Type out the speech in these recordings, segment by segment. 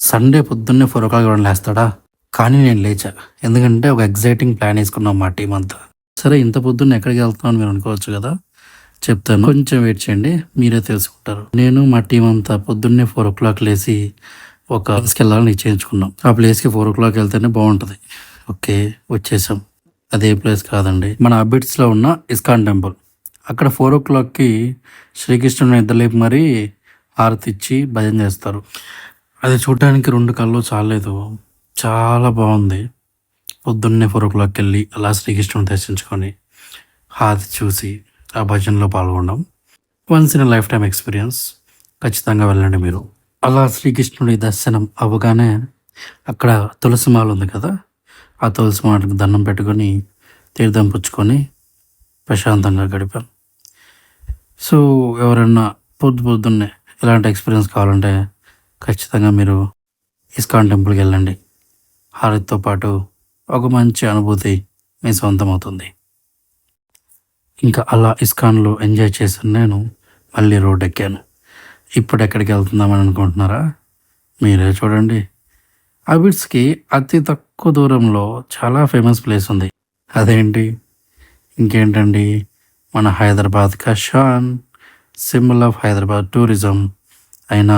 Sunday పొద్దున్నే 4:00 ఎవరైనా లేస్తాడా? కానీ నేను లేచా. ఎందుకంటే ఒక ఎక్సైటింగ్ ప్లాన్ ఏసుకున్నాం మా టీమ్ అంతా. సరే ఇంత పొద్దున్న ఎక్కడికి వెళ్తున్నాం అని మీరు అనుకోవచ్చు కదా! చెప్తాను. కొంచెం వెయిట్ చేయండి. మీరే తెలుసుకుంటారు. నేను మా టీమ్ అంతా పొద్దున్నే 4:00 లేసి ఒక ప్లేస్‌కెళ్ళాలని నిశ్చయించుకున్నాం. ఆ ప్లేస్‌కి 4:00 వెళ్తేనే బావుంటది. ఓకే. వచ్చేసాం. అదే ప్లేస్ కాదండి. మన అబిడ్స్‌లో ఉన్న ఇస్కాన్ టెంపుల్. అక్కడ 4:00కి శ్రీకృష్ణుడిని నిద్రలేపి మరీ హారతిచ్చి భజన చేస్తారు. అది చూడటానికి 2 కళ్ళు చాలలేదు. చాలా బావుంది. పొద్దున్నే 4:00కెళ్ళి అలా శ్రీకృష్ణుడిని దర్శించుకొని, హారతి చూసి, ఆ భజనలో పాల్గొనడం once in a life time experience. ఖచ్చితంగా వెళ్ళండి మీరు. అలా శ్రీకృష్ణుడి దర్శనం అవ్వగానే అక్కడ తులసి మాల ఉంది కదా! ఆ తులసి మాలకు దండం పెట్టుకొని, తీర్థం పుచ్చుకొని ప్రశాంతంగా గడిపాం. సో, ఎవరన్నా పొద్దున్నే ఇలాంటి ఎక్స్‌పీరియన్స్ కావాలంటే ఖచ్చితంగా మీరు ఇస్కాన్ టెంపుల్‌కెళ్ళండి. హారతితో పాటు ఒక మంచి అనుభూతి మీ సొంతమవుతుంది. ఇంకా అలా ఇస్కాన్‌లో ఎంజాయ్ చేసిన నేను మళ్ళీ రోడ్డెక్కాను. ఇప్పుడెక్కడికి వెళ్తున్నామని అనుకుంటున్నారా? మీరే చూడండి. అబిడ్స్‌కి అతి తక్కువ దూరంలో చాలా ఫేమస్ ప్లేస్ ఉంది. అదేంటి? ఇంకేంటండి, మన హైదరాబాద్ కా షాన్, సింబల్ ఆఫ్ హైదరాబాద్ టూరిజం అయిన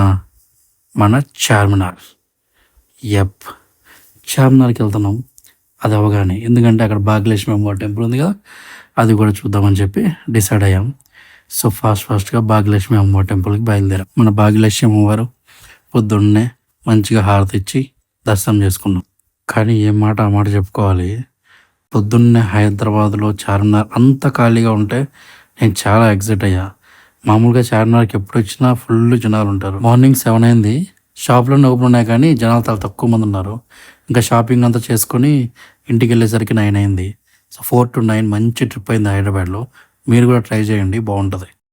మన చార్మినార్. యప్. చార్మినార్‌కి వెళ్తున్నాం. అది అవ్వగానే ఎందుకంటే అక్కడ భాగ్యలక్ష్మి అమ్మవారి టెంపుల్ ఉంది కదా! అది కూడా చూద్దామని చెప్పి డిసైడ్ అయ్యాం. సో, ఫాస్ట్‌గా భాగ్యలక్ష్మి అమ్మవారి టెంపుల్‌కి బయలుదేరాం. మన భాగ్యలక్ష్మి అమ్మవారు పొద్దున్నే మంచిగా హారతిచ్చి దర్శనం చేసుకున్నాం. కానీ ఏ మాట ఆ మాట చెప్పుకోవాలి. పొద్దున్నే హైదరాబాద్‌లో చార్మినార్ అంత ఖాళీగా ఉంటే నేను చాలా ఎక్సైట్ అయ్యా. మామూలుగా చార్మినార్‌కి ఎప్పుడొచ్చినా ఫుల్ జనాలుంటారు. మార్నింగ్ 7 అయింది. షాపులన్నీ ఓపెన్ ఉన్నాయి కానీ జనాలు చాలా తక్కువ మంది ఉన్నారు. ఇంకా షాపింగ్ అంతా చేసుకొని ఇంటికెళ్ళేసరికి 9 అయింది. సో, 4-9 మంచి ట్రిప్ అయింది హైదరాబాద్‌లో. మీరు కూడా ట్రై చేయండి, బావుంటది.